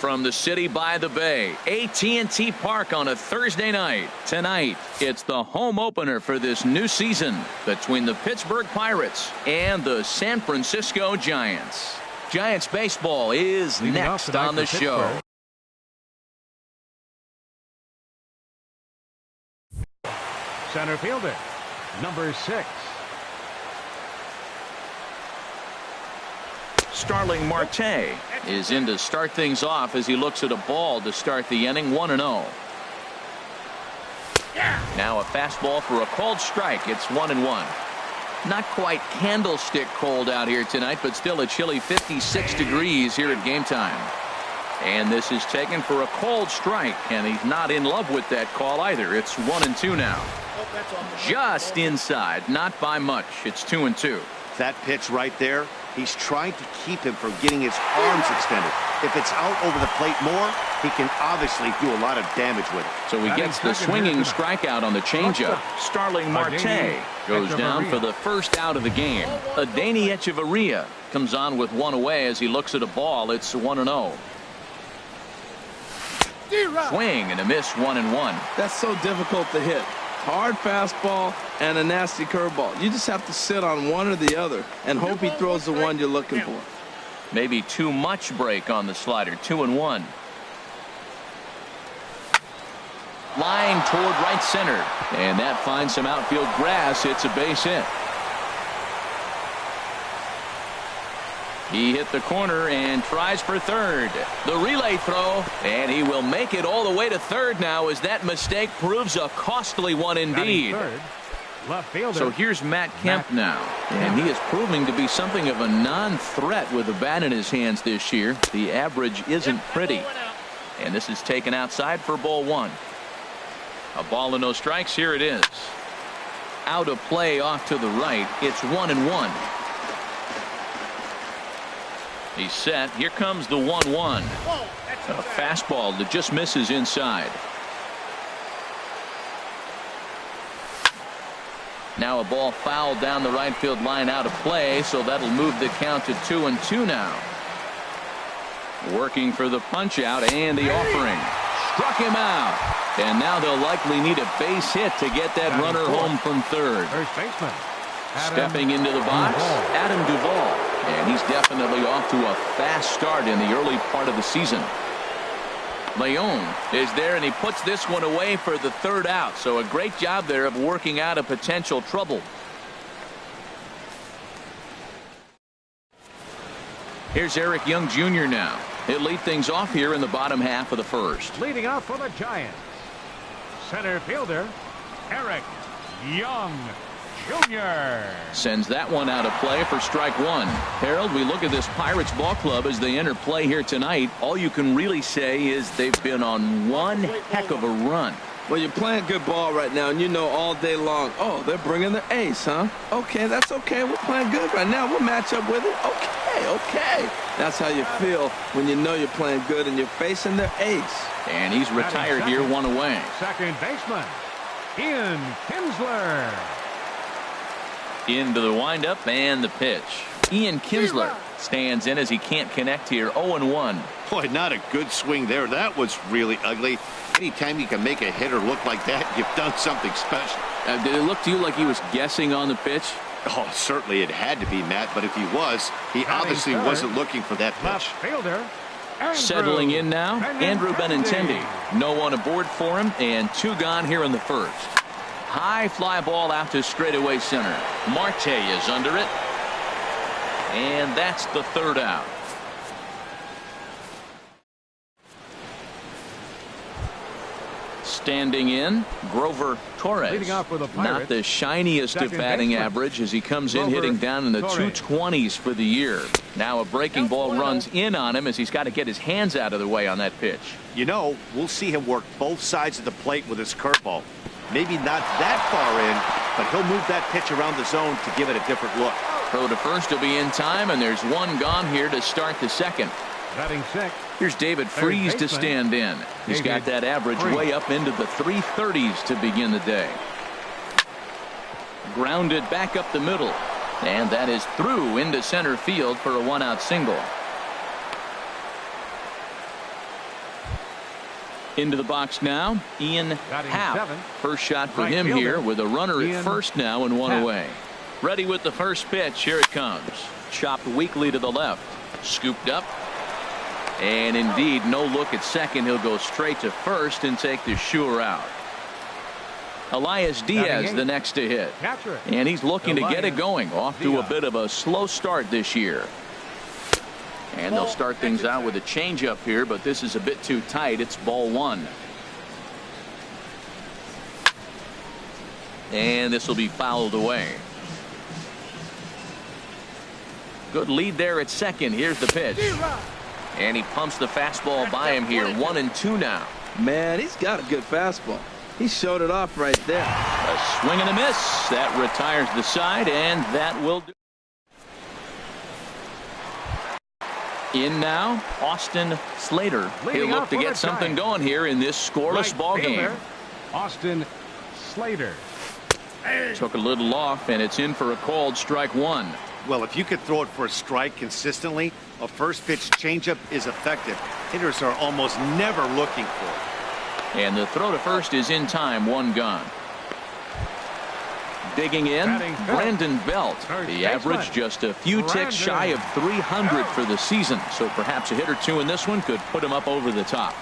from the city by the bay, AT&T Park on a Thursday night. Tonight, it's the home opener for this new season between the Pittsburgh Pirates and the San Francisco Giants. Giants baseball is next on the show. Center fielder, number 6. Starling Marte is in to start things off as he looks at a ball to start the inning. 1-0. Now a fastball for a called strike. It's 1-1. Not quite candlestick cold out here tonight, but still a chilly 56 degrees here at game time. And this is taken for a called strike, and he's not in love with that call either. It's 1-2 now. Just inside, not by much. It's 2-2. That pitch right there, he's trying to keep him from getting his arms extended. If it's out over the plate more, he can obviously do a lot of damage with it. So he gets the swinging strikeout on the changeup. Starling Marte goes down for the first out of the game. Adeiny Echeverria comes on with one away as he looks at a ball. It's 1-0. Swing and a miss, 1-1. That's so difficult to hit. Hard fastball and a nasty curveball. You just have to sit on one or the other and hope he throws the one you're looking for. Maybe too much break on the slider. 2-1. Line toward right center, and that finds some outfield grass. It's a base hit. He hit the corner and tries for third. The relay throw, and he will make it all the way to third now as that mistake proves a costly one indeed. So here's Matt Kemp now, and he is proving to be something of a non-threat with a bat in his hands this year. The average isn't pretty. And this is taken outside for ball 1. A ball and no strikes. Here it is. Out of play off to the right. It's 1-1. He's set. Here comes the 1-1. A fastball that just misses inside. Now a ball fouled down the right field line out of play, so that'll move the count to 2-2 now. Working for the punch out and the offering. Struck him out. And now they'll likely need a base hit to get that runner home from third. First baseman. Stepping into the box, Adam Duvall. And he's definitely off to a fast start in the early part of the season. Leon is there, and he puts this one away for the third out. So a great job there of working out a potential trouble. Here's Eric Young Jr. now. He'll lead things off here in the bottom half of the first. Leading off for the Giants, center fielder Eric Young Jr. Sends that one out of play for strike 1. Harold, we look at this Pirates ball club as they enter play here tonight. All you can really say is they've been on one heck of a run. Well, you're playing good ball right now, and you know all day long, oh, they're bringing their ace, huh? Okay, that's okay. We're playing good right now. We'll match up with it. Okay. That's how you feel when you know you're playing good and you're facing their ace. And he's retired here, one away. Second baseman, Ian Kinsler. Into the windup and the pitch. Ian Kinsler stands in as he can't connect here. 0-1. Boy, not a good swing there. That was really ugly. Anytime you can make a hitter look like that, you've done something special. Did it look to you like he was guessing on the pitch? Oh, certainly it had to be, Matt, but if he was, he obviously wasn't looking for that pitch. Fielder, settling in now, Andrew Benintendi. No one aboard for him, and 2 gone here in the first. High fly ball out to straightaway center. Marte is under it. And that's the third out. Standing in, Grover Torres. Leading off for the Pirates, not the shiniest of batting average as he comes in hitting down in the 220s for the year. Now a breaking ball runs in on him as he's got to get his hands out of the way on that pitch. You know, we'll see him work both sides of the plate with his curveball. Maybe not that far in, but he'll move that pitch around the zone to give it a different look. Throw to first will be in time, and there's one gone here to start the second. Batting sixth. Here's David Freese to stand in. He's got that average way up into the 330s to begin the day. Grounded back up the middle, and that is through into center field for a 1-out single. Into the box now, Ian Happ. First shot for Right him fielder, here with a runner at Ian first now and one Happ. away. Ready with the first pitch. Here it comes. Chopped weakly to the left. Scooped up. And indeed, no look at second. He'll go straight to first and take the sure out. Elias Diaz the next to hit. Catcher. And he's looking to get it Elias going. Off to a Diaz. bit of a slow start this year. And they'll start things out with a changeup here, but this is a bit too tight. It's ball one. And this will be fouled away. Good lead there at second. Here's the pitch. And he pumps the fastball by him here. 1-2 now. Man, he's got a good fastball. He showed it off right there. A swing and a miss. That retires the side, and that will do. In now, Austin Slater. He'll Leading look off to for get the something Giants. going here in this scoreless Right ball fielder, game. Austin Slater. Took a little off, and it's in for a called strike one. Well, if you could throw it for a strike consistently, a first pitch changeup is effective. Hitters are almost never looking for it. And the throw to first is in time. One gone. Digging in, Batting fifth. Brandon Belt. Third The baseman. average just a few ticks shy of 300 for the season. So perhaps a hit or two in this one could put him up over the top.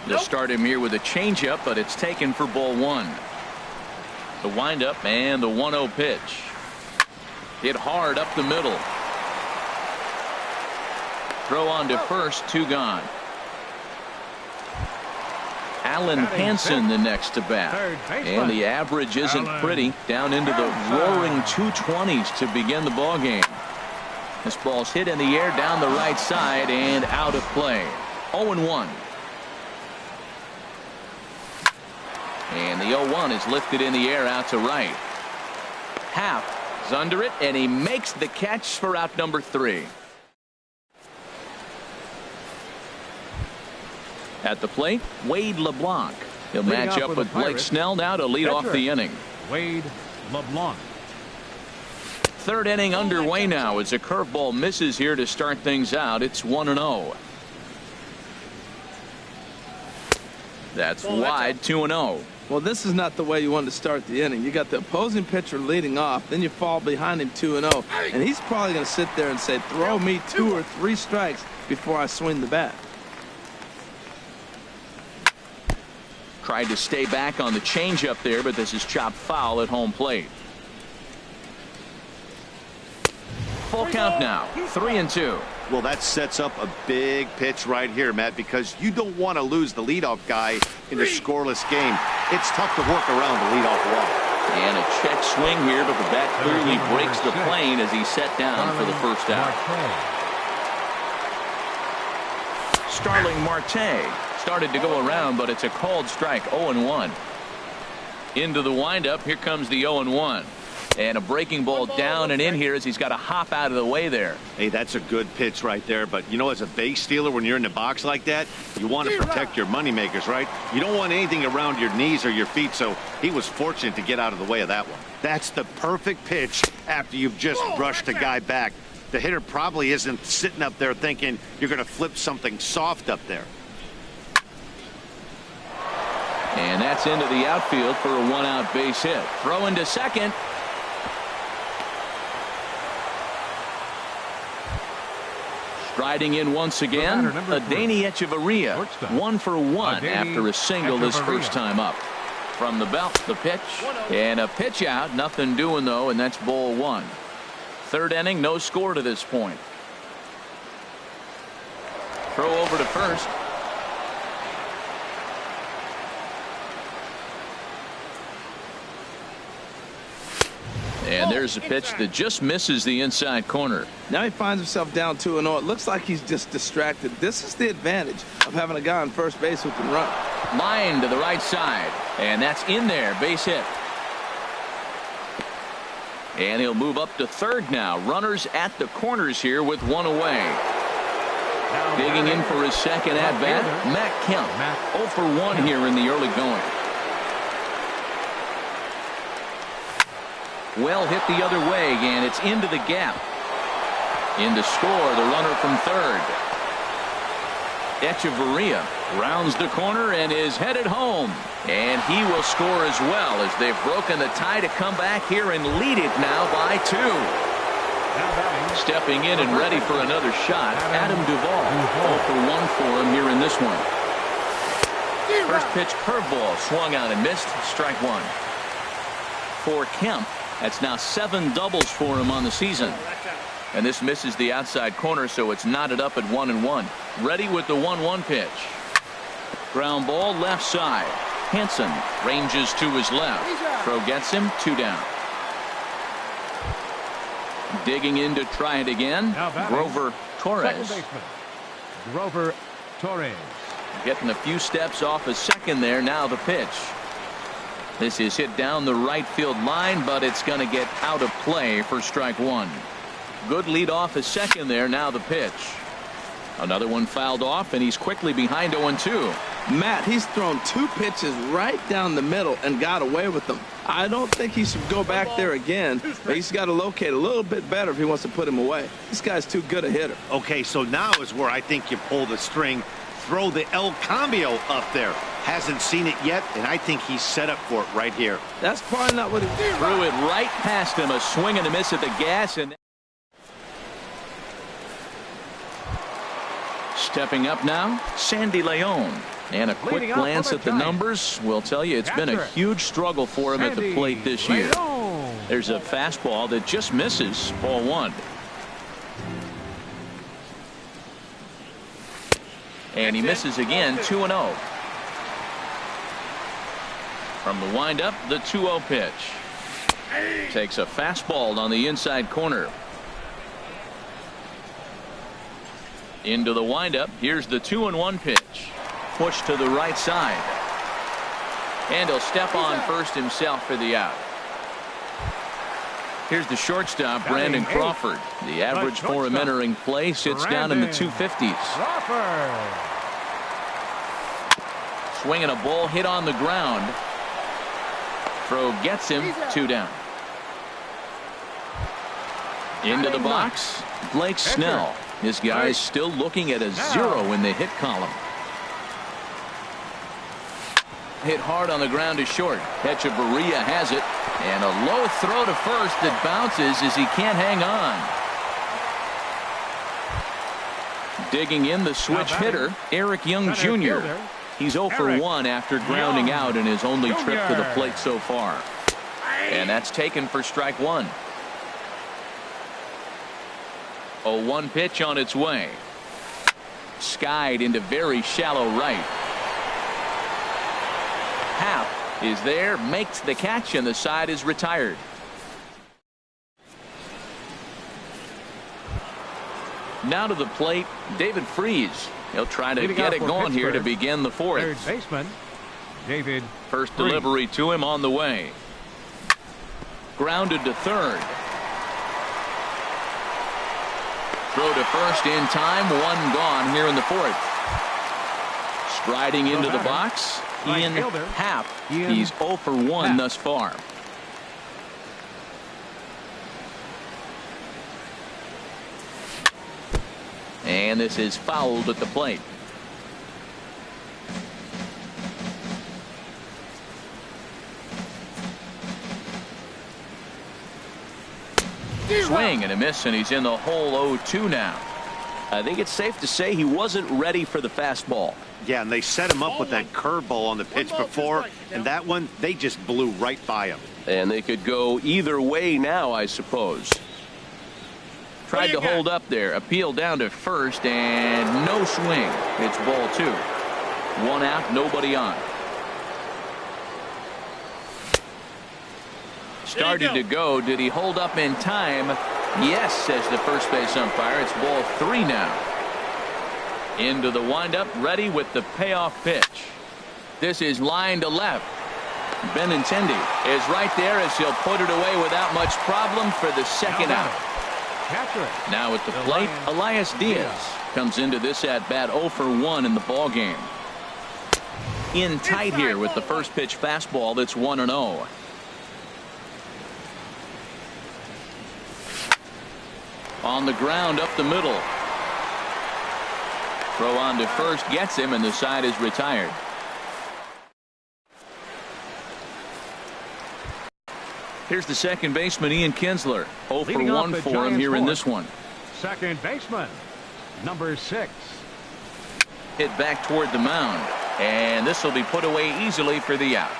They'll start him here with a changeup, but it's taken for ball one. The windup and the 1-0 pitch. Hit hard up the middle. Throw on to first, two gone. Alan Batting Hansen fifth. the next to bat. Third baseman. And the average isn't Alan pretty. Down into the Hansen. roaring 220s to begin the ball game. This ball's hit in the air down the right side and out of play. 0-1. And the 0-1 is lifted in the air out to right. Happ is under it, and he makes the catch for out number 3. At the plate, Wade LeBlanc. He'll Leading match off up with with the Blake Pirates, Snell now to lead off catcher. the inning. Wade LeBlanc. Third inning underway now as a curveball misses here to start things out. It's 1-0. That's wide, 2-0. Well, this is not the way you want to start the inning. You got the opposing pitcher leading off, then you fall behind him 2-0, and he's probably going to sit there and say, throw me 2 or 3 strikes before I swing the bat. Tried to stay back on the changeup there, but this is chopped foul at home plate. Full count now, 3-2. Well, that sets up a big pitch right here, Matt, because you don't want to lose the leadoff guy in a scoreless game. It's tough to work around the leadoff wall. And a check swing here, but the bat clearly breaks the plane as he's set down for the first out. Starling Marte started to go around, but it's a called strike. 0-1. Into the windup. Here comes the 0-1. And a breaking ball down and in here as he's got to hop out of the way there. Hey, that's a good pitch right there. But, you know, as a base stealer, when you're in the box like that, you want to protect your moneymakers, right? You don't want anything around your knees or your feet, so he was fortunate to get out of the way of that one. That's the perfect pitch after you've just brushed a guy back. The hitter probably isn't sitting up there thinking you're going to flip something soft up there. And that's into the outfield for a one-out base hit. Throw into second. Striding in once again, Adeiny Echeverria, 1 for 1 after a single his first time up. From the belt, the pitch, and a pitch out. Nothing doing, though, and that's ball 1. Third inning, no score to this point. Throw over to first. And there's a pitch that just misses the inside corner. Now he finds himself down 2-0. It looks like he's just distracted. This is the advantage of having a guy on first base who can run. Line to the right side, and that's in there, base hit. And he'll move up to third now. Runners at the corners here with one away. Digging in for his second at bat, Matt Kemp. 0 for 1 here in the early going. Well hit the other way, and it's into the gap. In to score, the runner from third. Echeverria Rounds the corner and is headed home. And he will score as well as they've broken the tie to come back here and lead it now by 2. Stepping in and ready for another shot, Adam Duvall. 0 for 1 for him here in this one. First pitch curveball swung out and missed. Strike 1. For Kemp, that's now 7 doubles for him on the season. And this misses the outside corner, so it's knotted up at 1-1. Ready with the 1-1 pitch. Ground ball left side. Hansen ranges to his left. Throw gets him 2 down. Digging in to try it again. Grover Torres. Grover Torres. Getting a few steps off a second there. Now the pitch. This is hit down the right field line, but it's going to get out of play for strike 1. Good lead off a second there. Now the pitch. Another one fouled off, and he's quickly behind 0-2. Matt, he's thrown 2 pitches right down the middle and got away with them. I don't think he should go back there again, but he's got to locate a little bit better if he wants to put him away. This guy's too good a hitter. Okay, so now is where I think you pull the string. Throw the El Cambio up there. Hasn't seen it yet, and I think he's set up for it right here. That's probably not what he did. Threw it right past him. A swing and a miss at the gas. And stepping up now, Sandy Leon. And a quick glance at the numbers will tell you it's been a huge struggle for him at the plate this year. There's a fastball that just misses. Ball 1. And he misses again. 2-0. From the windup, the 2-0 pitch. Takes a fastball on the inside corner. Into the windup. Here's the 2-1 pitch. Push to the right side. And he'll step on first himself for the out. Here's the shortstop, Brandon Crawford. The average for him entering play sits down in the 250s. Swinging a ball hit on the ground. Throw gets him 2 down. Into the box, Blake Snell. This guy's still looking at a 0 in the hit column. Hit hard on the ground to short. Hechavarria has it. And a low throw to first that bounces as he can't hang on. Digging in the switch hitter, Eric Young Jr. He's 0 for 1 after grounding out in his only trip to the plate so far. And that's taken for strike 1. 0-1 pitch on its way. Skied into very shallow right. Happ is there, makes the catch, and the side is retired. Now to the plate, David Freese. He'll try to get it going here to begin the 4th. Third baseman, David. First delivery to him on the way. Grounded to third. Throw to first in time. 1 gone here in the 4th. Striding into the box, Ian Happ. He's 0 for 1 thus far. And this is fouled at the plate. Swing and a miss, and he's in the hole. 0-2 now. I think it's safe to say he wasn't ready for the fastball. Yeah, and they set him up with that curveball on the pitch before, and that one, they just blew right by him. And they could go either way now, I suppose. Tried to hold up there. Appeal down to first, and no swing. It's ball 2. 1 out, nobody on. Started to go. Did he hold up in time? Yes, says the first base umpire. It's ball 3 now. Into the windup, ready with the payoff pitch. This is line to left. Benintendi is right there as he'll put it away without much problem for the second out. Now at the plate, Elias Diaz comes into this at bat 0 for 1 in the ball game. In tight here with the first pitch fastball that's 1-0. On the ground up the middle. Throw on to first gets him, and the side is retired. Here's the second baseman, Ian Kinsler. 0 for 1 for him here in this one. Second baseman, number 6. Hit back toward the mound, and this will be put away easily for the out.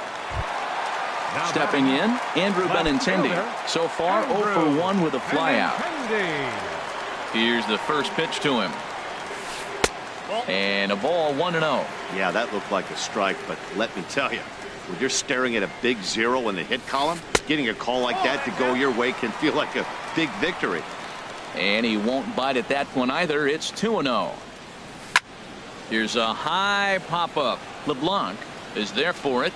Now stepping in, Andrew Benintendi. So far, 0 for 1 with a flyout. Here's the first pitch to him. And a ball, 1-0. Yeah, that looked like a strike, but let me tell you, when you're staring at a big 0 in the hit column, getting a call like that to go your way can feel like a big victory. And he won't bite at that one either. It's 2-0. Here's a high pop-up. LeBlanc is there for it.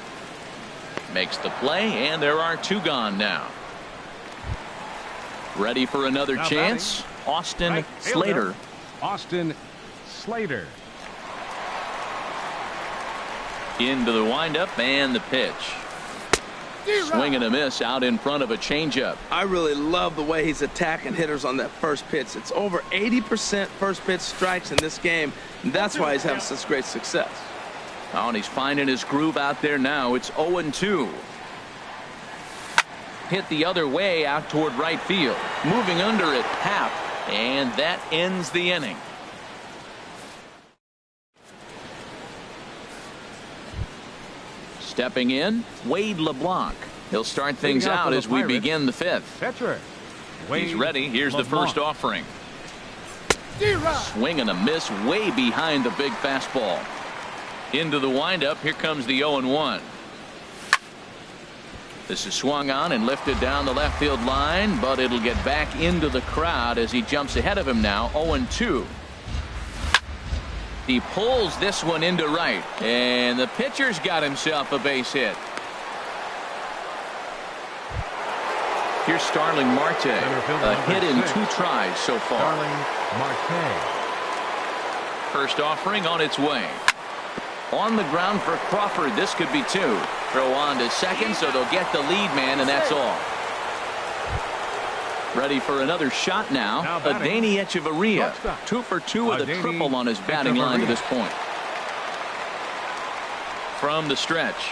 Makes the play, and there are 2 gone now. Ready for another chance. Austin Slater. Austin Slater. Into the windup and the pitch. Swing and a miss out in front of a changeup. I really love the way he's attacking hitters on that first pitch. It's over 80% first pitch strikes in this game. And that's why he's having such great success. Oh, and he's finding his groove out there now. It's 0-2. Hit the other way out toward right field. Moving under it, Happ. And that ends the inning. Stepping in, Wade LeBlanc. He'll start things out as we begin the 5th. Pitcher. He's ready. Here's the first offering. Swing and a miss way behind the big fastball. Into the windup. Here comes the 0-1. This is swung on and lifted down the left field line, but it'll get back into the crowd as he jumps ahead of him now. 0-2. He pulls this one into right, and the pitcher's got himself a base hit. Here's Starling Marte, a hit in 2 tries so far. Starling Marte. First offering on its way. On the ground for Crawford. This could be 2. Throw on to second, so they'll get the lead man, and that's all. Ready for another shot now. Adeiny Echeverria, 2 for 2 with a triple on his batting line to this point. From the stretch.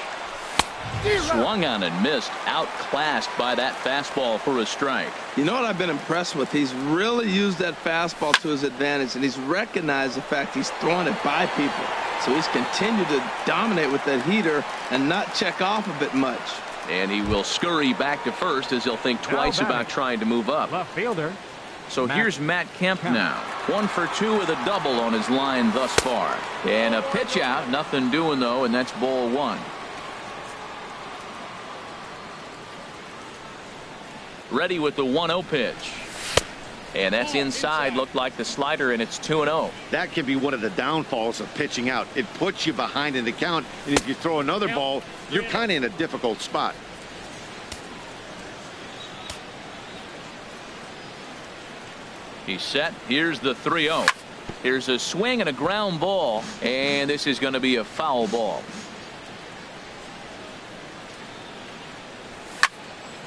Swung on and missed. Outclassed by that fastball for a strike. You know what I've been impressed with? He's really used that fastball to his advantage, and he's recognized the fact he's throwing it by people. So he's continued to dominate with that heater and not check off a bit much. And he will scurry back to first as he'll think twice about trying to move up. Left fielder. So here's Matt Kemp now. 1 for 2 with a double on his line thus far. And a pitch out. Nothing doing, though, and that's ball 1. Ready with the 1-0 pitch. And that's inside. Looked like the slider, and it's 2-0. That can be one of the downfalls of pitching out. It puts you behind in the count, and if you throw another ball, you're kind of in a difficult spot. He's set. Here's the 3-0. Here's a swing and a ground ball, and this is going to be a foul ball.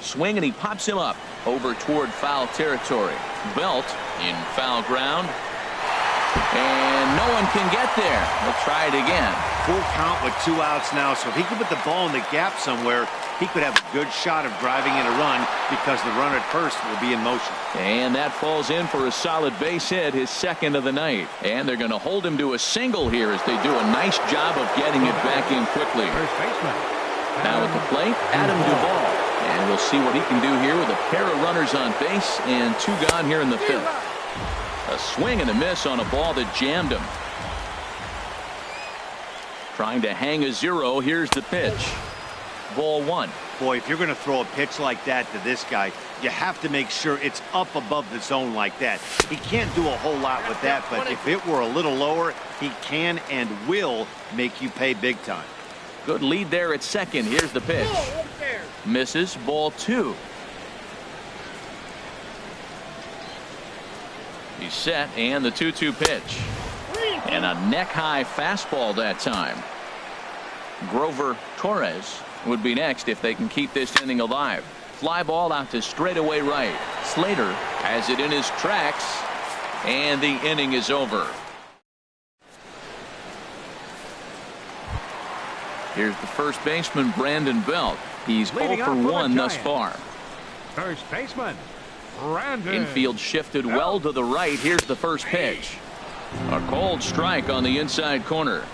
Swing, and he pops him up over toward foul territory. Belt in foul ground, and no one can get there. We'll try it again. Full count with 2 outs now, so if he could put the ball in the gap somewhere, he could have a good shot of driving in a run because the runner at first will be in motion. And that falls in for a solid base hit, his second of the night. And they're going to hold him to a single here as they do a nice job of getting it back in quickly. First baseman. Now at the plate, Adam Duvall. And we'll see what he can do here with a pair of runners on base and 2 gone here in the 5th. A swing and a miss on a ball that jammed him. Trying to hang a 0. Here's the pitch. Ball 1. Boy, if you're going to throw a pitch like that to this guy, you have to make sure it's up above the zone like that. He can't do a whole lot with that, but if it were a little lower, he can and will make you pay big time. Good lead there at second. Here's the pitch. Misses. Ball 2. He's set, and the 2-2 pitch. And a neck-high fastball that time. Grover Torres would be next if they can keep this inning alive. Fly ball out to straightaway right. Slater has it in his tracks, and the inning is over. Here's the first baseman, Brandon Belt. He's 0 Leading for off for the 1 thus Giants. far. First baseman, Brandon. Infield shifted well to the right. Here's the first pitch. A cold strike on the inside corner.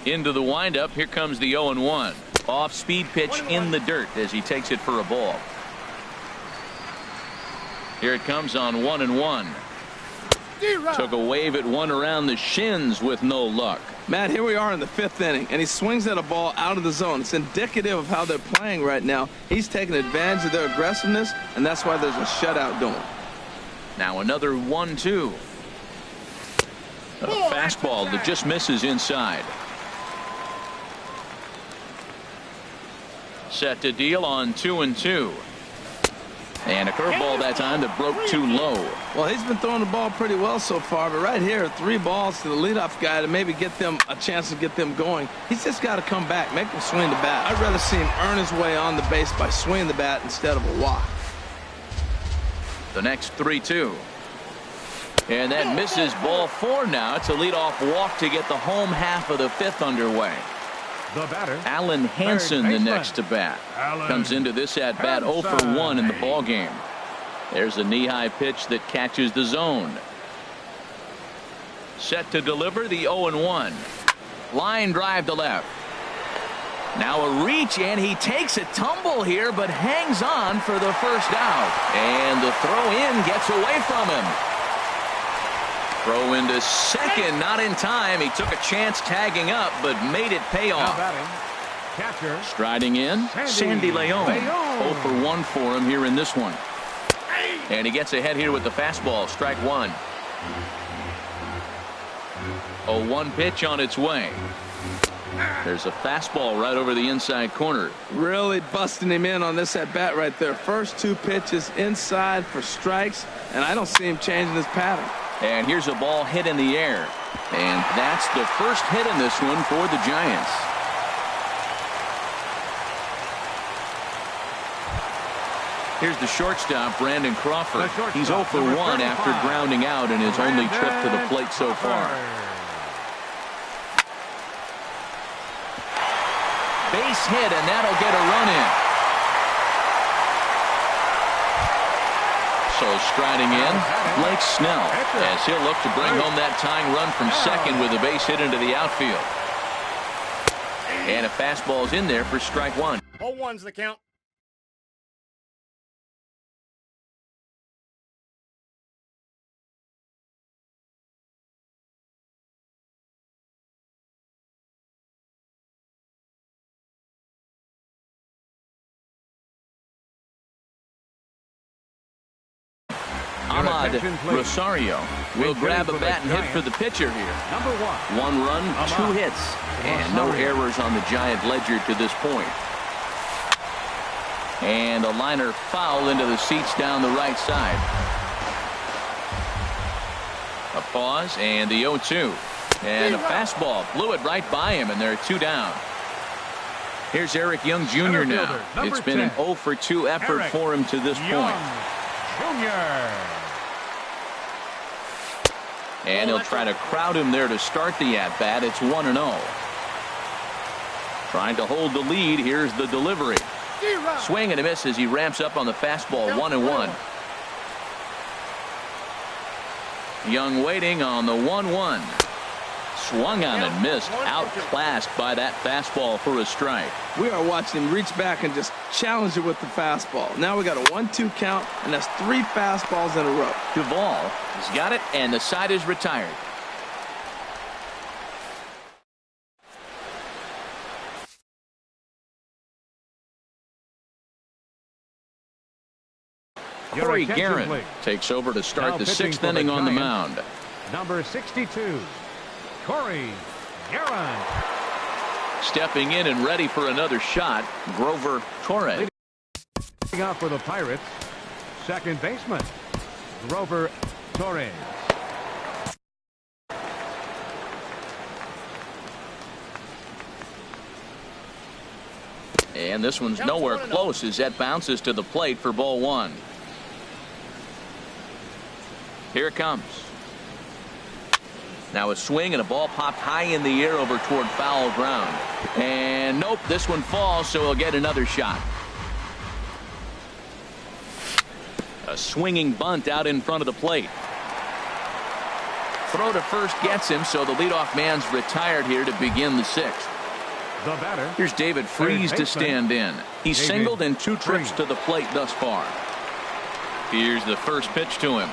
Into the windup. Here comes the 0-1. Off-speed pitch in the dirt as he takes it for a ball. Here it comes on 1-1. Took a wave at one around the shins with no luck. Matt, here we are in the 5th inning, and he swings at a ball out of the zone. It's indicative of how they're playing right now. He's taking advantage of their aggressiveness, and that's why there's a shutout going. Now another 1-2. A fastball that just misses inside. Set to deal on 2-2. And a curveball that time that broke too low. Well, he's been throwing the ball pretty well so far, but right here, 3 balls to the leadoff guy to maybe get them a chance to get them going. He's just got to come back, make him swing the bat. I'd rather see him earn his way on the base by swinging the bat instead of a walk. The next 3-2. And that misses ball 4 now. It's a leadoff walk to get the home half of the 5th underway. The batter, Alan Hansen, the baseman. next to bat. Alan Comes into this at bat 0 for 1 in the ball game. There's a knee-high pitch that catches the zone. Set to deliver the 0-1. Line drive to left. Now a reach, and he takes a tumble here, but hangs on for the first out. And the throw in gets away from him. Throw into second, not in time. He took a chance tagging up, but made it pay Now off. batting, catcher, Striding in, Sandy Leon. 0 for 1 for him here in this one. And he gets ahead here with the fastball, strike 1. 0-1 pitch on its way. There's a fastball right over the inside corner. Really busting him in on this at bat right there. First 2 pitches inside for strikes, and I don't see him changing his pattern. And here's a ball hit in the air. And that's the first hit in this one for the Giants. Here's the shortstop, Brandon Crawford. He's 0 for 1 after grounding out in his only trip to the plate so far. Base hit, and that'll get a run in. So striding in, Blake Snell, as he'll look to bring home that tying run from second with a base hit into the outfield. And a fastball's in there for strike 1. 0-1's the count. Ahmad Rosario will grab a bat and hit for the pitcher here. Number 1. 1 run, 2 hits, and no errors on the Giant ledger to this point. And a liner foul into the seats down the right side. A pause and the 0-2. And a fastball blew it right by him, and there are 2 down. Here's Eric Young Jr. now. It's been an 0 for 2 effort for him to this point. Junior. And he'll try to crowd him there to start the at-bat. It's 1-0. Trying to hold the lead. Here's the delivery. Swing and a miss as he ramps up on the fastball. 1-1. Young waiting on the 1-1. Swung on and missed. Outclassed by that fastball for a strike. We are watching him reach back and just challenge it with the fastball. Now we got a 1-2 count, and that's 3 fastballs in a row. Duvall has got it, and the side is retired. Corey Guerin takes over to start the 6th inning on the mound. Number 62, Corey Guerin. Stepping in and ready for another shot, Grover Torres. Leading off for the Pirates, second baseman, Grover Torres. And this one's nowhere close as that bounces to the plate for ball 1. Here it comes. Now a swing and a ball popped high in the air over toward foul ground. And nope, this one falls, so he'll get another shot. A swinging bunt out in front of the plate. Throw to first gets him, so the leadoff man's retired here to begin the sixth. The batter. Here's David Freese to stand in. He's singled in 2 trips to the plate thus far. Here's the first pitch to him.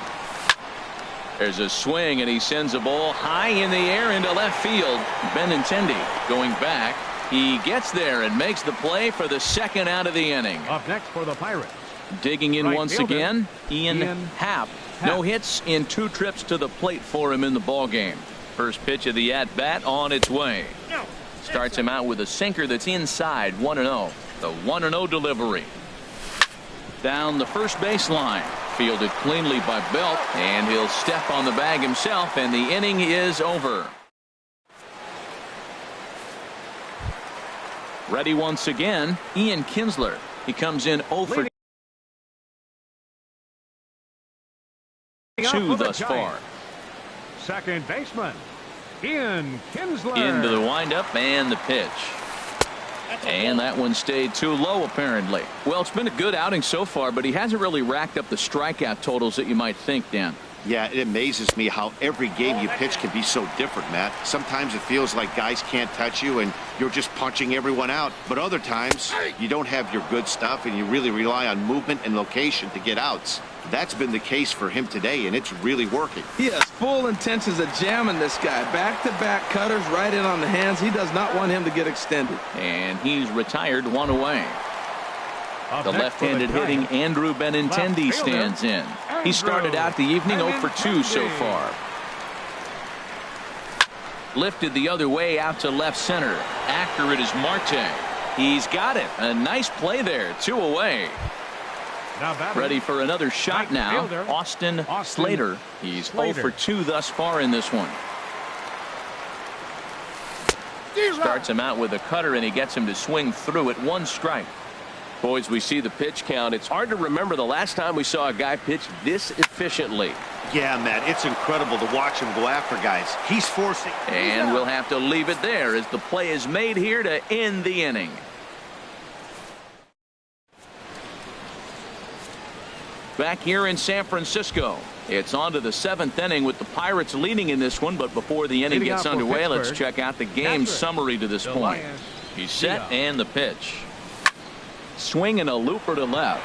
There's a swing, and he sends a ball high in the air into left field. Benintendi going back. He gets there and makes the play for the second out of the inning. Up next for the Pirates. Digging in once fielder, again, Ian Happ. No hits in 2 trips to the plate for him in the ballgame. First pitch of the at-bat on its way. Starts him out with a sinker that's inside 1-0. The 1-0 delivery. Down the first baseline. Fielded cleanly by Belt, and he'll step on the bag himself, and the inning is over. Ready once again, Ian Kinsler. He comes in 0 for 2 thus far. Second baseman, Ian Kinsler. Into the windup and the pitch. And that one stayed too low, apparently. Well, it's been a good outing so far, but he hasn't really racked up the strikeout totals that you might think, Dan. Yeah, it amazes me how every game you pitch can be so different, Matt. Sometimes it feels like guys can't touch you and you're just punching everyone out. But other times, you don't have your good stuff and you really rely on movement and location to get outs. That's been the case for him today, and it's really working. He has full intentions of jamming this guy. Back-to-back cutters right in on the hands. He does not want him to get extended. And he's retired 1 away. The left-handed hitting Andrew Benintendi stands in. He started out the evening 0 for 2 so far. Lifted the other way out to left center. Accurate as Marte. He's got it. A nice play there. 2 away. Ready for another shot now. Austin Slater. He's 0 for 2 thus far in this one. Starts him out with a cutter, and he gets him to swing through it. 1 strike. Boys, we see the pitch count. It's hard to remember the last time we saw a guy pitch this efficiently. Yeah, Matt, it's incredible to watch him go after guys. He's forcing. And we'll have to leave it there as the play is made here to end the inning. Back here in San Francisco, it's on to the 7th inning with the Pirates leading in this one. But before the inning gets underway, let's check out the game summary to this point. He's set and the pitch. Swing and a looper to left.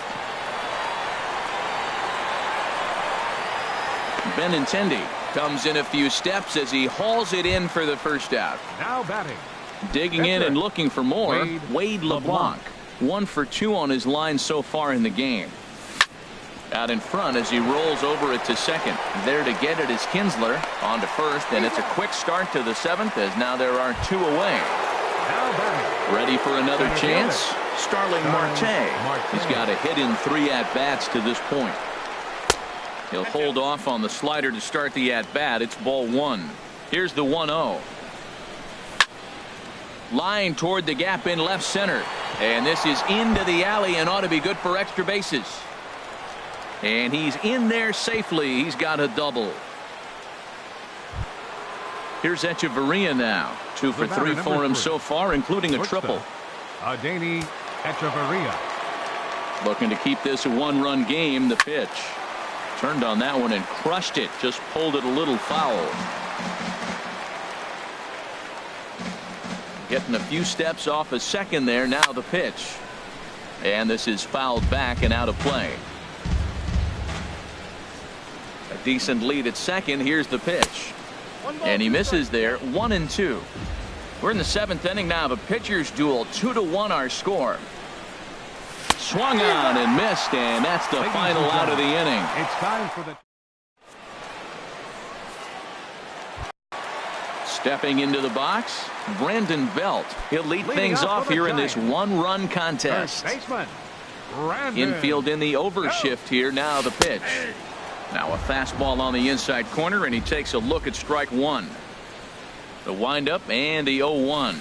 Benintendi comes in a few steps as he hauls it in for the first out. Now batting. Digging in and looking for more, Wade LeBlanc. 1 for 2 on his line so far in the game. Out in front as he rolls over it to second. There to get it is Kinsler. On to first, and it's a quick start to the 7th as now there are 2 away. Ready for another chance? Starling Marte. He's got a hit in 3 at-bats to this point. He'll hold off on the slider to start the at-bat. It's ball 1. Here's the 1-0. Line toward the gap in left center. And this is into the alley and ought to be good for extra bases. And he's in there safely. He's got a double. Here's Echeverria now. 2 for 3 for him so far, including a triple. Danny Echeverria. Looking to keep this a 1-run game. The pitch. Turned on that one and crushed it. Just pulled it a little foul. Getting a few steps off a second there. Now the pitch. And this is fouled back and out of play. A decent lead at second. Here's the pitch. And he misses there. 1-2. We're in the 7th inning now of a pitcher's duel. 2-1 our score. Swung on and missed, and that's the final out of the inning. It's time for the stepping into the box, Brandon Belt. He'll lead things off here in this 1-run contest. Infield in the overshift here. Now the pitch. Now a fastball on the inside corner, and he takes a look at strike 1. The windup and the 0-1.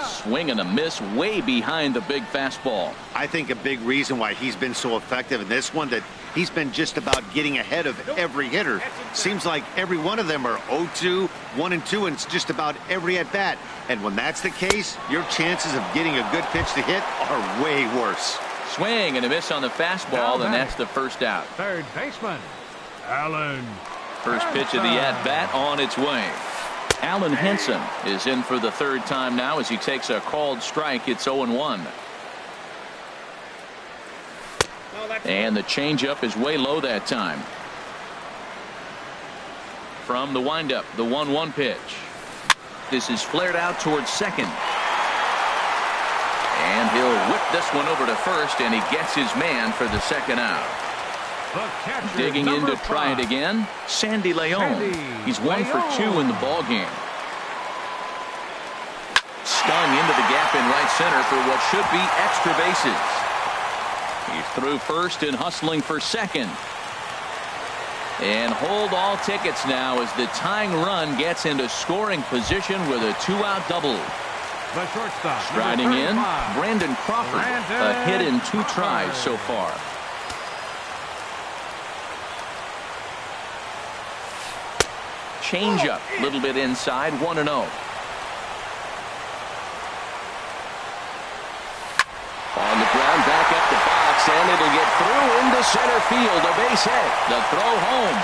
Swing and a miss way behind the big fastball. I think a big reason why he's been so effective in this one, that he's been just about getting ahead of every hitter. Seems like every one of them are 0-2, 1-2, and it's just about every at bat. And when that's the case, your chances of getting a good pitch to hit are way worse. Swing and a miss on the fastball, and that's the first out. Third baseman, Allen. First pitch of the at-bat on its way. Allen Henson is in for the third time now as he takes a called strike. It's 0-1. And the changeup is way low that time. From the windup, the 1-1 pitch. This is flared out towards second. And he'll whip this one over to first, and he gets his man for the second out. Digging in to try it again, Sandy Leon. He's 1 for 2 in the ball game. Stung into the gap in right center for what should be extra bases. He's through first and hustling for second. And hold all tickets now as the tying run gets into scoring position with a 2-out double. The shortstop, striding in, Brandon Crawford. A hit in 2 tries so far. Changeup, a little bit inside, 1-0. On the ground, back up the box, and it'll get through into center field. A base hit. The throw home.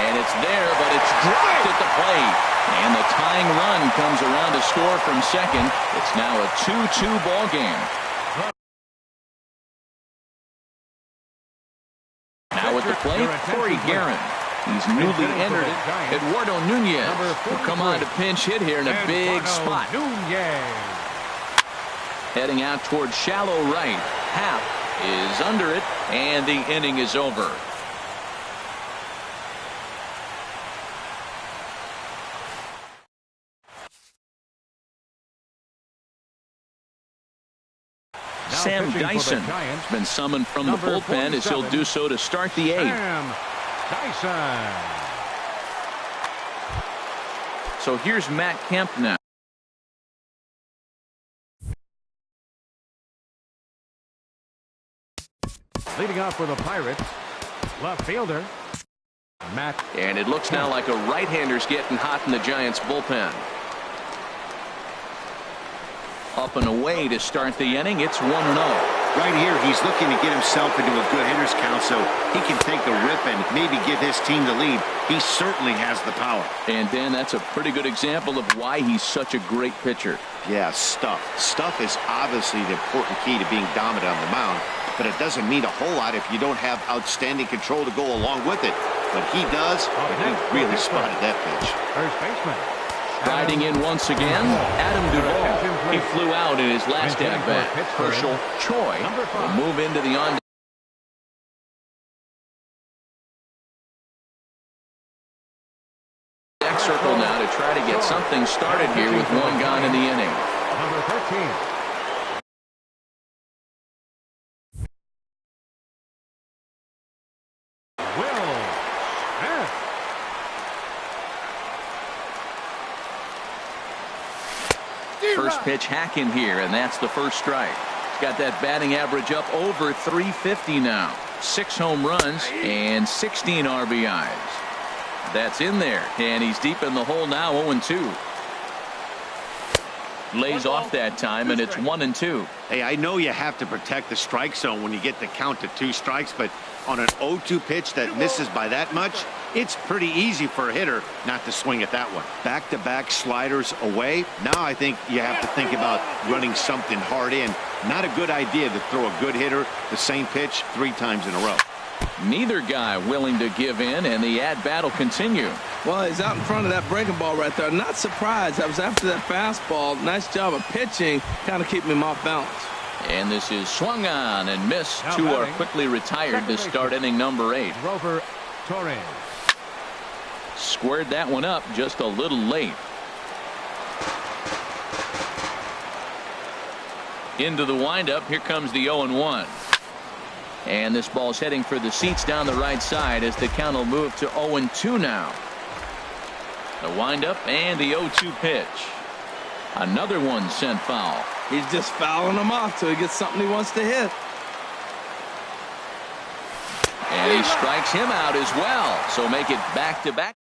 And it's there, but it's dropped at the plate. And the tying run comes around to score from second. It's now a 2-2 ball game. Now at the plate, Corey Guerin. He's newly entered it. Eduardo Nunez will come on to pinch hit here in a big spot. Heading out towards shallow right. Half is under it, and the inning is over. Sam Dyson has been summoned from the bullpen as he'll do so to start the 8th. Dyson. So here's Matt Kemp now. Leading off for the Pirates, left fielder, Matt. And it looks now like a right-hander's getting hot in the Giants bullpen. Up and away to start the inning. It's 1-0. Right here, he's looking to get himself into a good hitter's count so he can take a rip and maybe give his team the lead. He certainly has the power. And Dan, that's a pretty good example of why he's such a great pitcher. Yeah, stuff. Stuff is obviously the important key to being dominant on the mound, but it doesn't mean a whole lot if you don't have outstanding control to go along with it. But he does, and he really spotted that pitch. First baseman. Riding in once again, Adam Duvall. He flew out in his last at-bat. Herschel Choi will move into the on. Deck circle now to try to get something started here with 1 gone in the inning. Number 13. First pitch hack in here, and that's the first strike. He's got that batting average up over 350 now. 6 home runs and 16 RBIs. That's in there, and he's deep in the hole now, 0-2. Lays off that time, and it's 1-2. Hey, I know you have to protect the strike zone when you get the count to 2 strikes, but on an 0-2 pitch that misses by that much, it's pretty easy for a hitter not to swing at that one. Back-to-back sliders away. Now I think you have to think about running something hard in. Not a good idea to throw a good hitter the same pitch 3 times in a row. Neither guy willing to give in, and the at-bat will continue. Well, he's out in front of that breaking ball right there. Not surprised. I was after that fastball. Nice job of pitching, kind of keeping him off balance. And this is swung on and missed. 2 are quickly retired to start inning number 8. Rover Torres. Squared that one up just a little late. Into the windup. Here comes the 0-1. And this ball's heading for the seats down the right side as the count will move to 0-2 now. The windup and the 0-2 pitch. Another one sent foul. He's just fouling them off till he gets something he wants to hit. And he strikes him out as well. So make it back-to-back.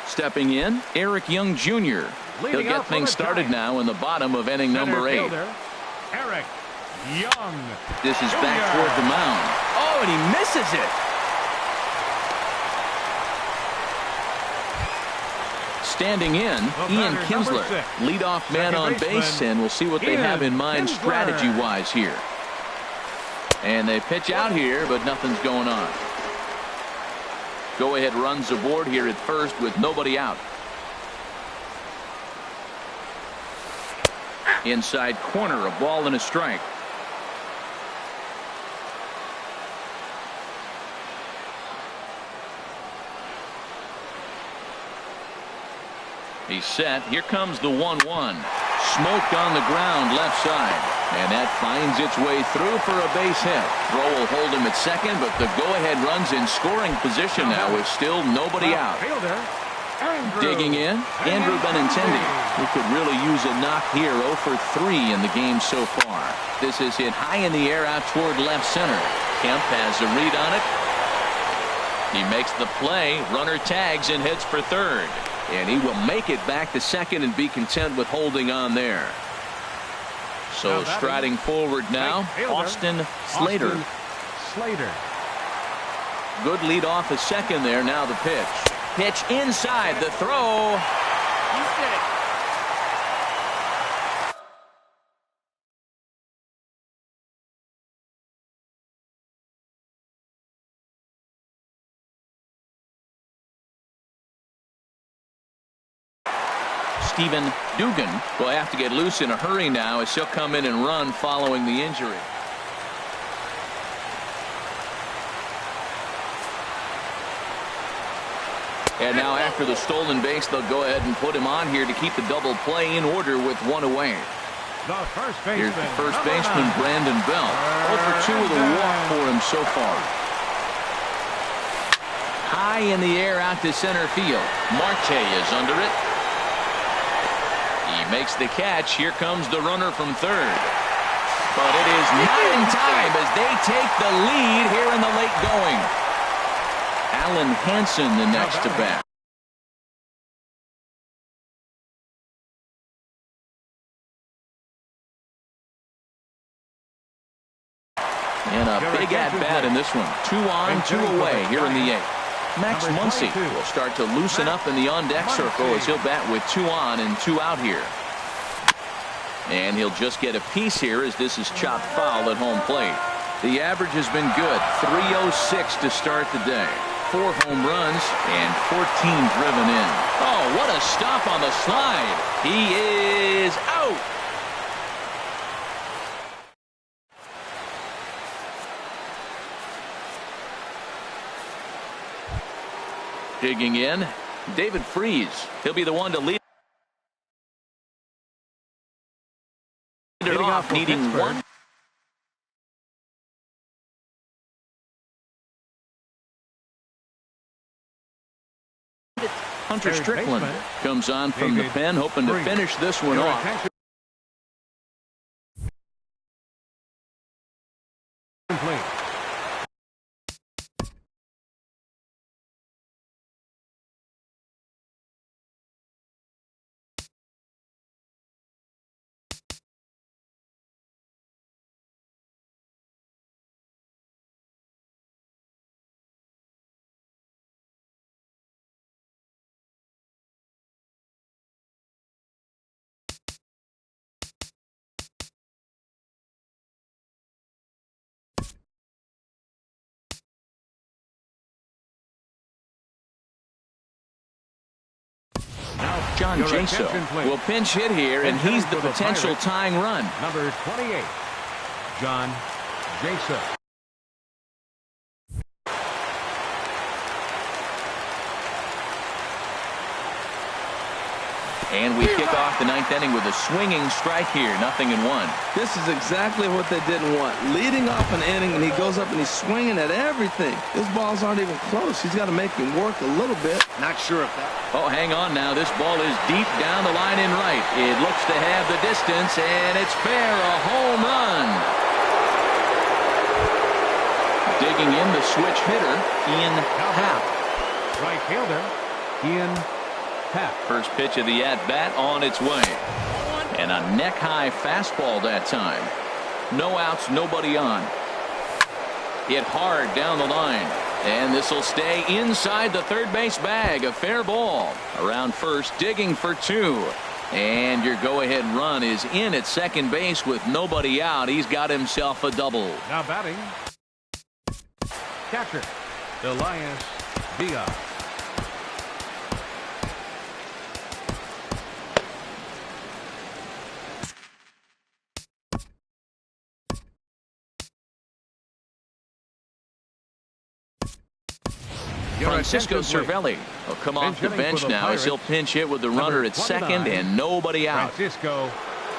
Stepping in, Eric Young Jr. He'll get things started now in the bottom of inning number 8. Eric Young. This is back toward the mound. Oh, and he misses it. Standing in, Ian Kinsler, leadoff man on base, and we'll see what they have in mind strategy-wise here. And they pitch out here, but nothing's going on. Go-ahead runs aboard here at first with nobody out. Inside corner, a ball and a strike. He's set. Here comes the 1-1. Smoked on the ground left side. And that finds its way through for a base hit. Throw will hold him at second, but the go-ahead runs in scoring position now with still nobody out. Digging in, Andrew Benintendi, who could really use a knock here. 0 for 3 in the game so far. This is hit high in the air out toward left center. Kemp has a read on it. He makes the play. Runner tags and heads for third. And he will make it back to second and be content with holding on there. So striding forward now, Austin Slater. Good lead off a second there. Now the pitch. Pitch inside. The throw. Stephen Dugan will have to get loose in a hurry now as he'll come in and run following the injury. And now after the stolen base, they'll go ahead and put him on here to keep the double play in order with one away. Here's the first baseman, Brandon Belt. 0 for 2 with a walk for him so far. High in the air out to center field. Marte is under it. He makes the catch. Here comes the runner from third. But it is not in time as they take the lead here in the late going. Alan Hansen the next to bat. And a big at-bat in this one. 2 on, 2 away here in the 8th. Max Muncy will start to loosen up in the on-deck circle as he'll bat with 2 on and 2 out here. And he'll just get a piece here as this is chopped foul at home plate. The average has been good. 306 to start the day. 4 home runs and 14 driven in. Oh, what a stop on the slide. He is out. Digging in, David Freese. He'll be the one to lead it off, needing one. Hunter Strickland comes on from the pen, hoping to finish this one off. John Jaso will pinch hit here, and he's the potential tying run. Number 28, John Jaso. And we kick off the ninth inning with a swinging strike here. 0-1. This is exactly what they didn't want. Leading off an inning, and he goes up and he's swinging at everything. His balls aren't even close. He's got to make him work a little bit. Not sure if that... Oh, hang on now. This ball is deep down the line in right. It looks to have the distance, and it's fair. A home run. Digging in the switch hitter, Ian Happ. Right fielder, Ian Happ. First pitch of the at-bat on its way. And a neck-high fastball that time. No outs, nobody on. Hit hard down the line. And this will stay inside the third base bag. A fair ball. Around first, digging for two. And your go-ahead run is in at second base with nobody out. He's got himself a double. Now batting, catcher, Elias Diaz. Francisco Cervelli will come off the bench now as he'll pinch hit with the runner at second and nobody out. Francisco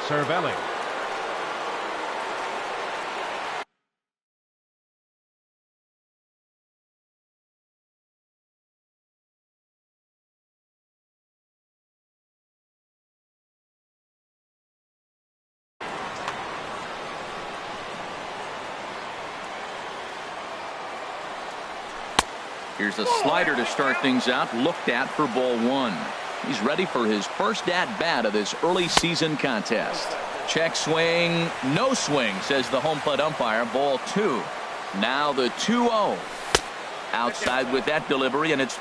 Cervelli. Here's a slider to start things out, looked at for ball one. He's ready for his first at-bat of this early season contest. Check swing, no swing, says the home plate umpire. Ball two. Now the 2-0. Outside with that delivery, and it's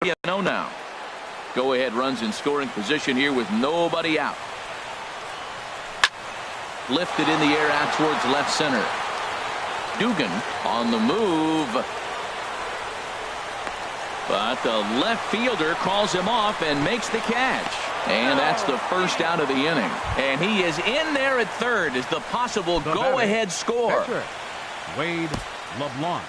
3-0 now. Go-ahead runs in scoring position here with nobody out. Lifted in the air out towards left center. Dugan on the move. But the left fielder calls him off and makes the catch. And that's the first out of the inning. And he is in there at third as the possible go-ahead score. Wade LeBlanc.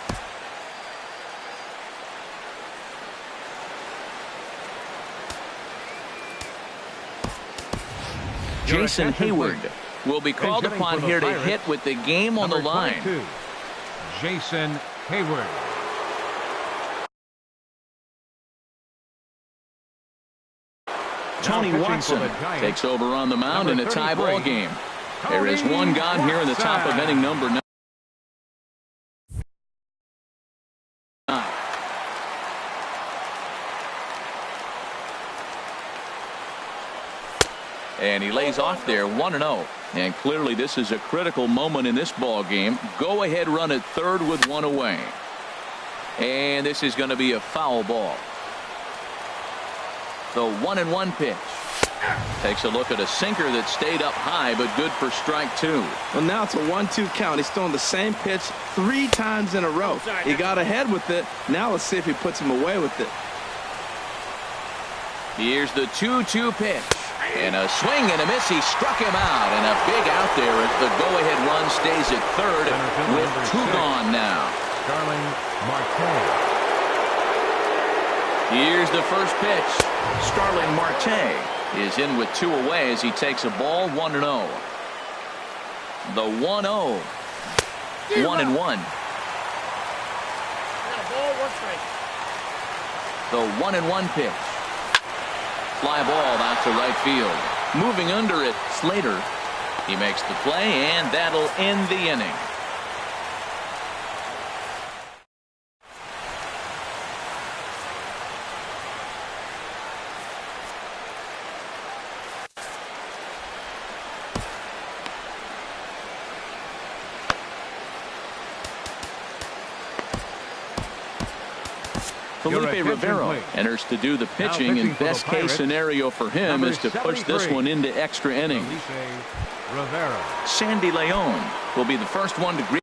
Jason Hayward will be called upon here to hit with the game on the line. Jason Hayward. Tony Watson takes over on the mound in a tie ball game. There is one gone here in the top of inning number 9. And he lays off there 1-0. And clearly this is a critical moment in this ball game. Go ahead run at third with one away. And this is going to be a foul ball. The 1-1 pitch. Takes a look at a sinker that stayed up high, but good for strike two. Well, now it's a 1-2 count. He's throwing the same pitch 3 times in a row. He got ahead with it. Now let's see if he puts him away with it. Here's the 2-2 pitch. And a swing and a miss. He struck him out. And a big out there as the go-ahead run stays at third with 2 gone now. Starling Marte. Here's the first pitch. Starling Marte is in with 2 away as he takes a ball 1-0. The 1-0. 1-1. The 1-1 pitch. Fly ball out to right field. Moving under it, Slater. He makes the play, and that'll end the inning. Felipe Rivera enters to do the pitching, and best case scenario for him is to push this one into extra innings. Sandy Leon will be the first one to greet.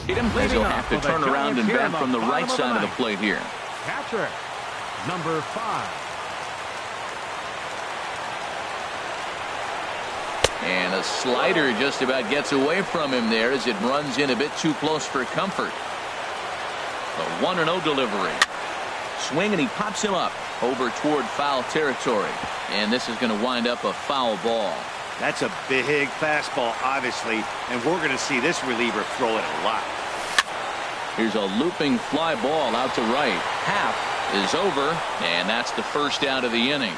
As he'll have to turn around and bat from the right side of the plate here. Catcher, number 5. And a slider just about gets away from him there as it runs in a bit too close for comfort. The 1-0 delivery. Swing, and he pops him up over toward foul territory. And this is going to wind up a foul ball. That's a big fastball, obviously, and we're going to see this reliever throw it a lot. Here's a looping fly ball out to right. Half is over, and that's the first out of the inning.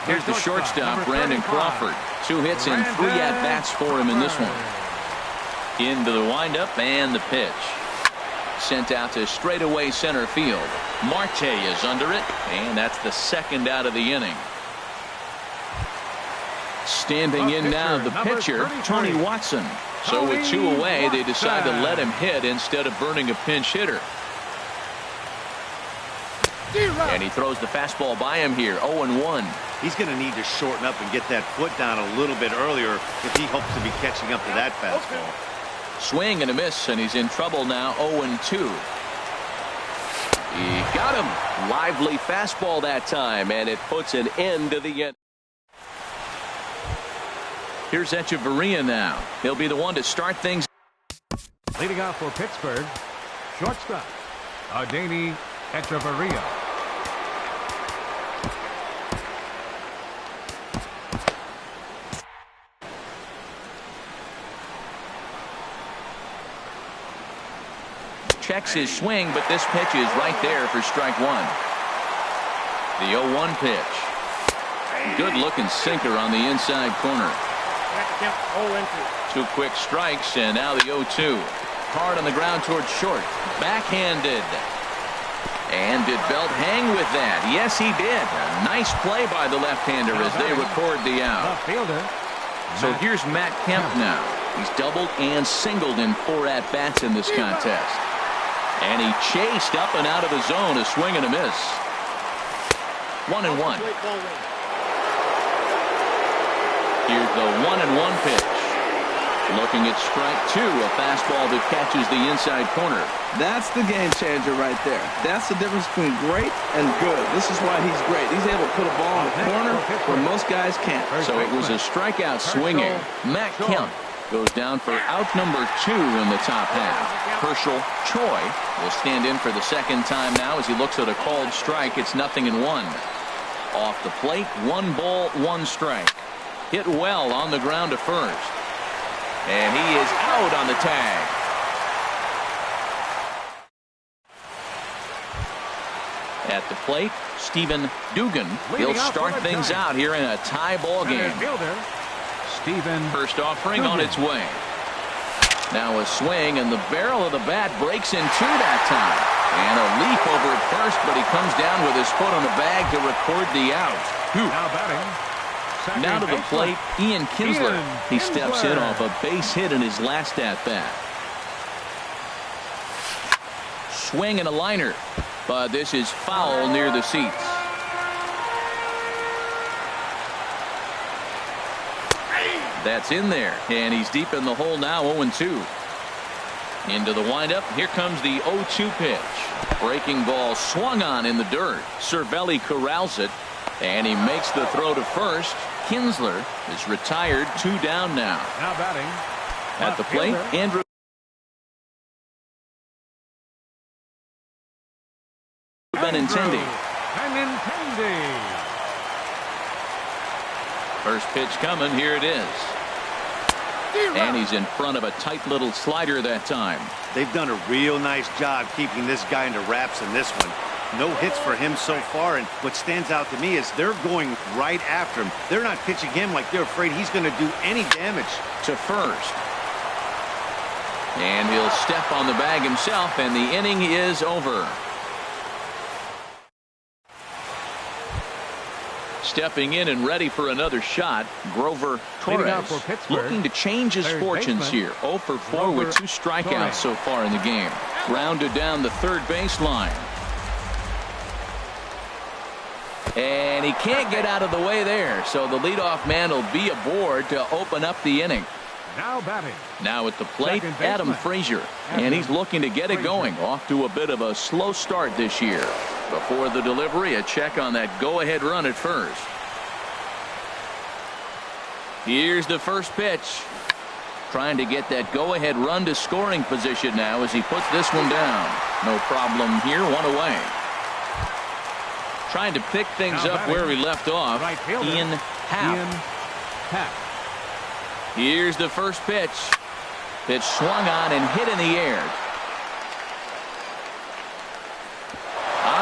Here's the shortstop, Brandon Crawford. 2 hits and 3 at-bats for him in this one. Into the windup and the pitch. Sent out to straightaway center field. Marte is under it, and that's the second out of the inning. Standing in now, the pitcher, Tony Watson. So with 2 away, they decide to let him hit instead of burning a pinch hitter. And he throws the fastball by him here, 0-1. He's going to need to shorten up and get that foot down a little bit earlier if he hopes to be catching up to that fastball. Swing and a miss, and he's in trouble now, 0-2. He got him. Lively fastball that time, and it puts an end to the inning. Here's Echeverria now. He'll be the one to start things. Leading off for Pittsburgh, shortstop, Adeiny Echeverria. Checks his swing, but this pitch is right there for strike 1. The 0-1 pitch. Good looking sinker on the inside corner. 2 quick strikes, and now the 0-2. Hard on the ground towards short. Backhanded. And did Belt hang with that? Yes, he did. A nice play by the left-hander as they record the out. So here's Matt Kemp now. He's doubled and singled in 4 at-bats in this contest. And he chased up and out of the zone, a swing and a miss. 1-1. Here's the 1-1 pitch. Looking at strike 2, a fastball that catches the inside corner. That's the game changer right there. That's the difference between great and good. This is why he's great. He's able to put a ball in the corner where most guys can't. So it was a strikeout swinging. Matt Kemp goes down for out number 2 in the top half. Herschel Choi will stand in for the second time now as he looks at a called strike. It's 0-1. Off the plate, 1 ball, 1 strike. Hit well on the ground to first. And he is out on the tag. At the plate, Stephen Dugan. He'll start things out here in a tie ball game. First offering on its way. Now a swing, and the barrel of the bat breaks in 2 that time. And a leap over at first, but he comes down with his foot on the bag to record the out. Now batting. Now to the plate, Ian Kinsler. He steps in off a base hit in his last at-bat. Swing and a liner, but this is foul near the seats. That's in there, and he's deep in the hole now, 0-2. Into the windup, here comes the 0-2 pitch. Breaking ball swung on in the dirt. Cervelli corrals it, and he makes the throw to first. Kinsler is retired, 2 down now. Now batting. At the plate, Andrew Benintendi. First pitch coming, here it is. And he's in front of a tight little slider that time. They've done a real nice job keeping this guy into wraps in this one. No hits for him so far, and what stands out to me is they're going right after him. They're not pitching him like they're afraid he's going to do any damage. To first. And he'll step on the bag himself, and the inning is over. Stepping in and ready for another shot, Grover Torres, looking to change his fortunes here. 0 for 4 with 2 strikeouts so far in the game. Grounded down the third baseline. And he can't get out of the way there, so the leadoff man will be aboard to open up the inning. Now batting. Now at the plate, Second Adam baseman. Frazier. And he's looking to get it going. Off to a bit of a slow start this year. Before the delivery, a check on that go-ahead run at first. Here's the first pitch. Trying to get that go-ahead run to scoring position now as he puts this one down. No problem here, one away. Trying to pick things up where he left off. Right fielder, Ian Happ. Here's the first pitch. Pitch swung on and hit in the air.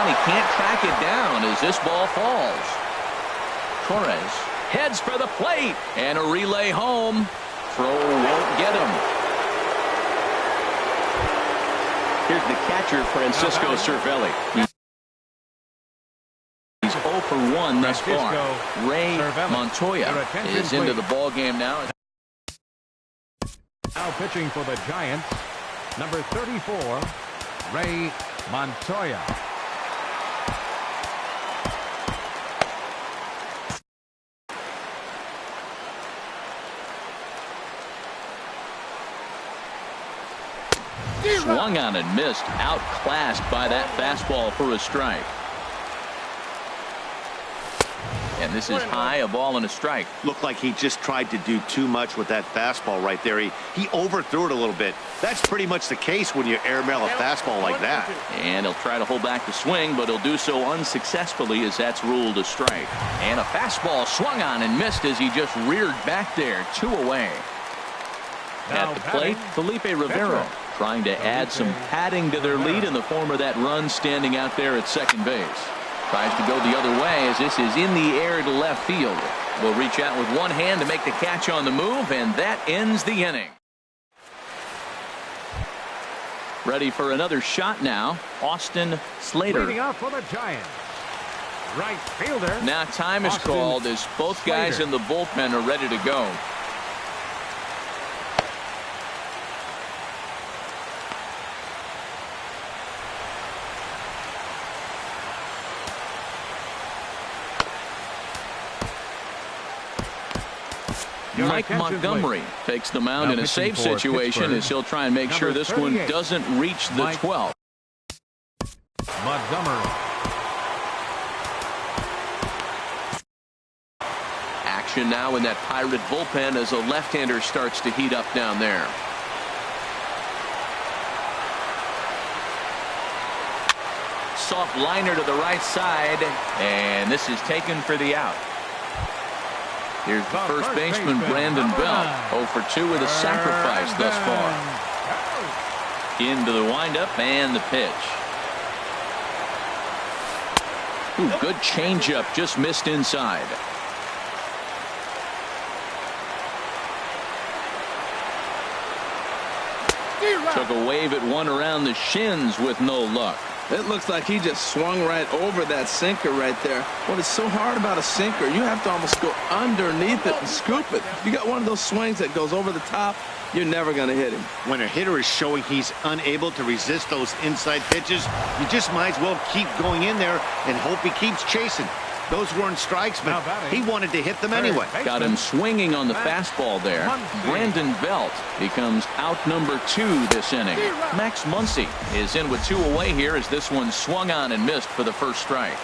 He can't track it down as this ball falls. Torres heads for the plate and a relay home. Throw won't get him. Here's the catcher, Francisco Cervelli. He's 0 for 1 thus far. Ray Montoya is into the ball game now. Now pitching for the Giants, number 34, Ray Montoya. Swung on and missed. Outclassed by that fastball for a strike. And this is high, a ball and a strike. Looked like he just tried to do too much with that fastball right there. He overthrew it a little bit. That's pretty much the case when you airmail a fastball like that. And he'll try to hold back the swing, but he'll do so unsuccessfully as that's ruled a strike. And a fastball swung on and missed as he just reared back there. 2 away. At the plate, Felipe Rivero trying to add some padding to their lead in the form of that run standing out there at second base. Tries to go the other way as this is in the air to left field. Will reach out with one hand to make the catch on the move, and that ends the inning. Ready for another shot now, Austin Slater. Leading off for the Giants, right fielder. Now time is called as both guys in the bullpen are ready to go. Mike Montgomery takes the mound in a safe situation as he'll try and make sure this one doesn't reach the 12th. Montgomery. Action now in that Pirate bullpen as a left-hander starts to heat up down there. Soft liner to the right side, and this is taken for the out. Here's the first baseman, Brandon Belt. 0 for 2 with a sacrifice thus far. Into the windup and the pitch. Ooh, good changeup, just missed inside. Took a wave at one around the shins with no luck. It looks like he just swung right over that sinker right there. What is so hard about a sinker, you have to almost go underneath it and scoop it. You got one of those swings that goes over the top, you're never going to hit him. When a hitter is showing he's unable to resist those inside pitches, you just might as well keep going in there and hope he keeps chasing. Those weren't strikes, but he wanted to hit them anyway. Got him swinging on the fastball there. Brandon Belt becomes out number 2 this inning. Max Muncy is in with 2 away here as this one swung on and missed for the first strike.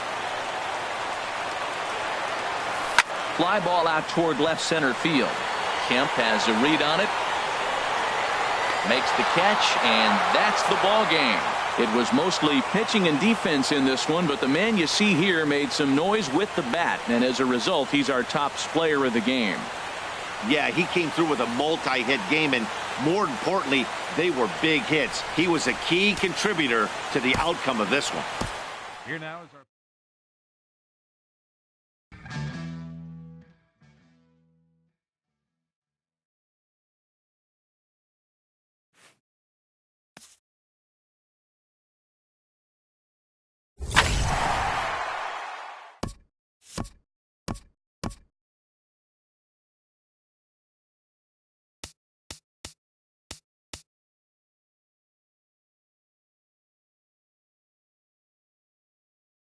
Fly ball out toward left center field. Kemp has a read on it. Makes the catch, and that's the ball game. It was mostly pitching and defense in this one, but the man you see here made some noise with the bat, and as a result, he's our top player of the game. Yeah, he came through with a multi-hit game, and more importantly, they were big hits. He was a key contributor to the outcome of this one. Here now is our